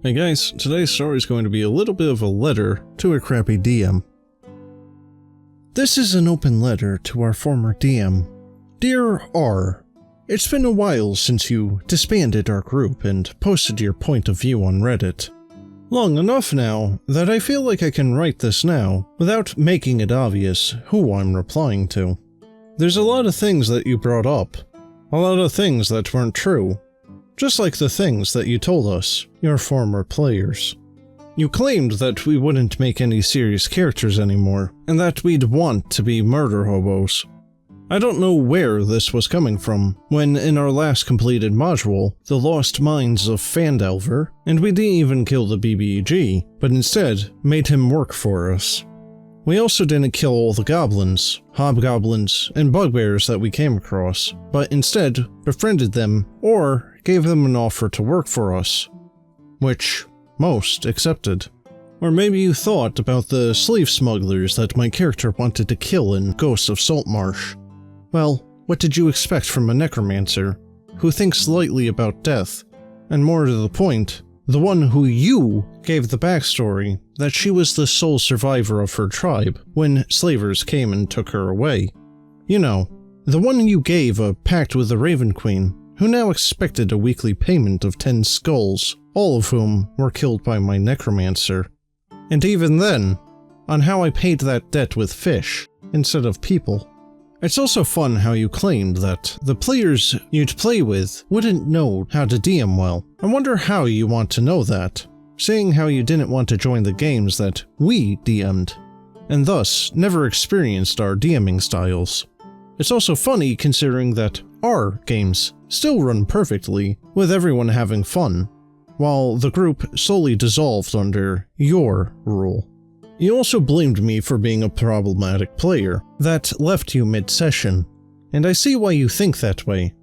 Hey guys, today's story is going to be a little bit of a letter to a crappy DM. This is an open letter to our former DM. Dear R, it's been a while since you disbanded our group and posted your point of view on Reddit. Long enough now that I feel like I can write this now without making it obvious who I'm replying to. There's a lot of things that you brought up, a lot of things that weren't true. Just like the things that you told us, your former players. You claimed that we wouldn't make any serious characters anymore, and that we'd want to be murder hobos. I don't know where this was coming from, when in our last completed module, The Lost Minds of Phandelver, and we didn't even kill the BBEG, but instead made him work for us. We also didn't kill all the goblins, hobgoblins, and bugbears that we came across, but instead befriended them or gave them an offer to work for us, which most accepted. Or maybe you thought about the slave smugglers that my character wanted to kill in Ghosts of Saltmarsh. Well, what did you expect from a necromancer, who thinks lightly about death, and more to the point, the one who you gave the backstory that she was the sole survivor of her tribe when slavers came and took her away. You know, the one you gave a pact with the Raven Queen, who now expected a weekly payment of 10 skulls, all of whom were killed by my necromancer. And even then, on how I paid that debt with fish instead of people. It's also fun how you claimed that the players you'd play with wouldn't know how to DM well. I wonder how you want to know that, seeing how you didn't want to join the games that we DM'd, and thus never experienced our DMing styles. It's also funny considering that our games still run perfectly, with everyone having fun, while the group slowly dissolved under your rule. You also blamed me for being a problematic player that left you mid-session, and I see why you think that way,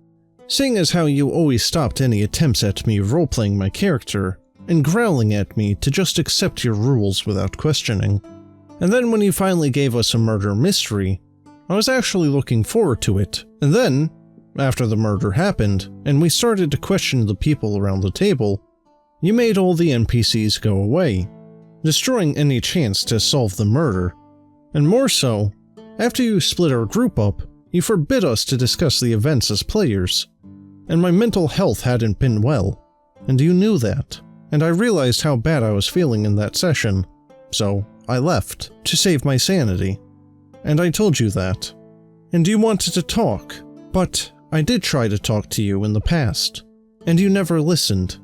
seeing as how you always stopped any attempts at me roleplaying my character, and growling at me to just accept your rules without questioning. And then when you finally gave us a murder mystery, I was actually looking forward to it, and then, after the murder happened, and we started to question the people around the table, you made all the NPCs go away, destroying any chance to solve the murder. And more so, after you split our group up, you forbid us to discuss the events as players. And my mental health hadn't been well, and you knew that, and I realized how bad I was feeling in that session, so I left to save my sanity. And I told you that. And you wanted to talk, but I did try to talk to you in the past, and you never listened.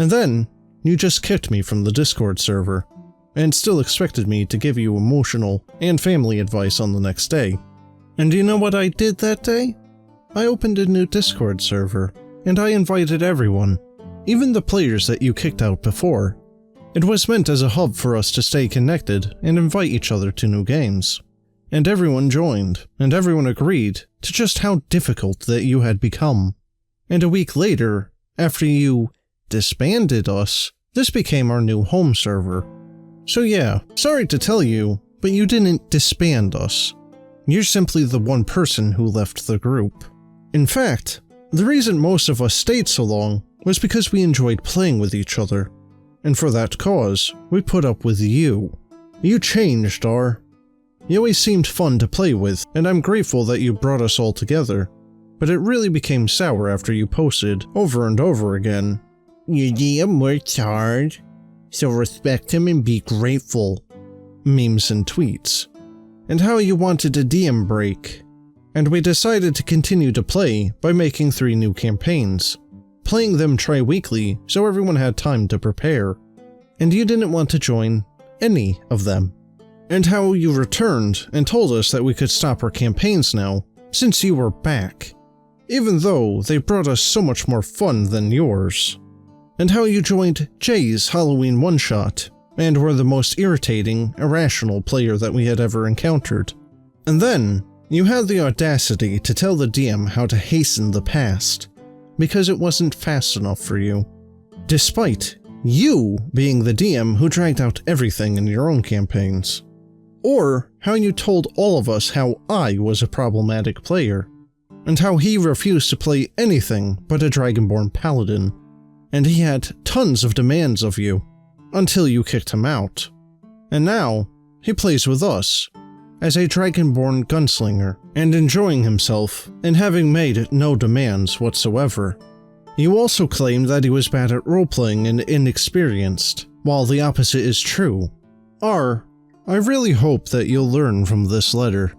And then, you just kicked me from the Discord server, and still expected me to give you emotional and family advice on the next day. And you know what I did that day? I opened a new Discord server, and I invited everyone, even the players that you kicked out before. It was meant as a hub for us to stay connected and invite each other to new games. And everyone joined, and everyone agreed to just how difficult that you had become. And a week later, after you disbanded us, this became our new home server. So yeah, sorry to tell you, but you didn't disband us. You're simply the one person who left the group. In fact, the reason most of us stayed so long was because we enjoyed playing with each other. And for that cause, we put up with you. You changed, R. You always seemed fun to play with, and I'm grateful that you brought us all together. But it really became sour after you posted, over and over again, "Your DM works hard, so respect him and be grateful," memes and tweets, and how you wanted a DM break. And we decided to continue to play by making 3 new campaigns, playing them tri-weekly so everyone had time to prepare. And you didn't want to join any of them. And how you returned and told us that we could stop our campaigns now, since you were back, even though they brought us so much more fun than yours. And how you joined Jay's Halloween one-shot, and were the most irritating, irrational player that we had ever encountered. And then, you had the audacity to tell the DM how to hasten the past, because it wasn't fast enough for you, despite you being the DM who dragged out everything in your own campaigns. Or how you told all of us how I was a problematic player, and how he refused to play anything but a Dragonborn Paladin, and he had tons of demands of you, until you kicked him out. And now, he plays with us, as a dragonborn gunslinger, and enjoying himself, and having made no demands whatsoever. You also claim that he was bad at roleplaying and inexperienced, while the opposite is true. R, I really hope that you'll learn from this letter.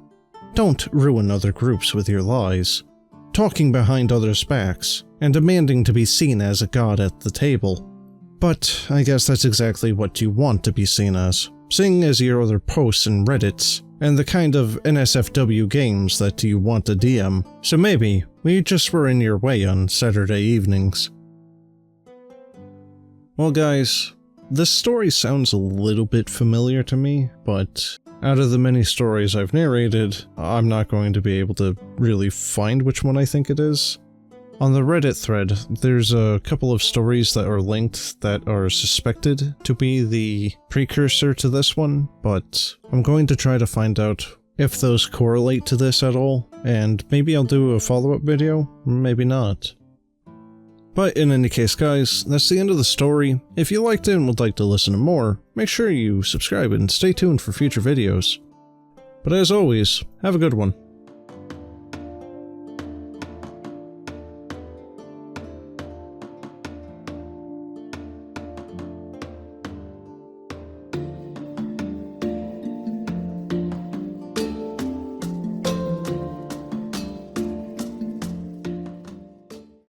Don't ruin other groups with your lies, talking behind others' backs, and demanding to be seen as a god at the table. But I guess that's exactly what you want to be seen as, seeing as your other posts and Reddits, and the kind of NSFW games that you want to DM, so maybe we just were in your way on Saturday evenings. Well guys, this story sounds a little bit familiar to me, but out of the many stories I've narrated, I'm not going to be able to really find which one I think it is. On the Reddit thread, there's a couple of stories that are linked that are suspected to be the precursor to this one, but I'm going to try to find out if those correlate to this at all, and maybe I'll do a follow-up video, maybe not. But in any case guys, that's the end of the story. If you liked it and would like to listen to more, make sure you subscribe and stay tuned for future videos. But as always, have a good one.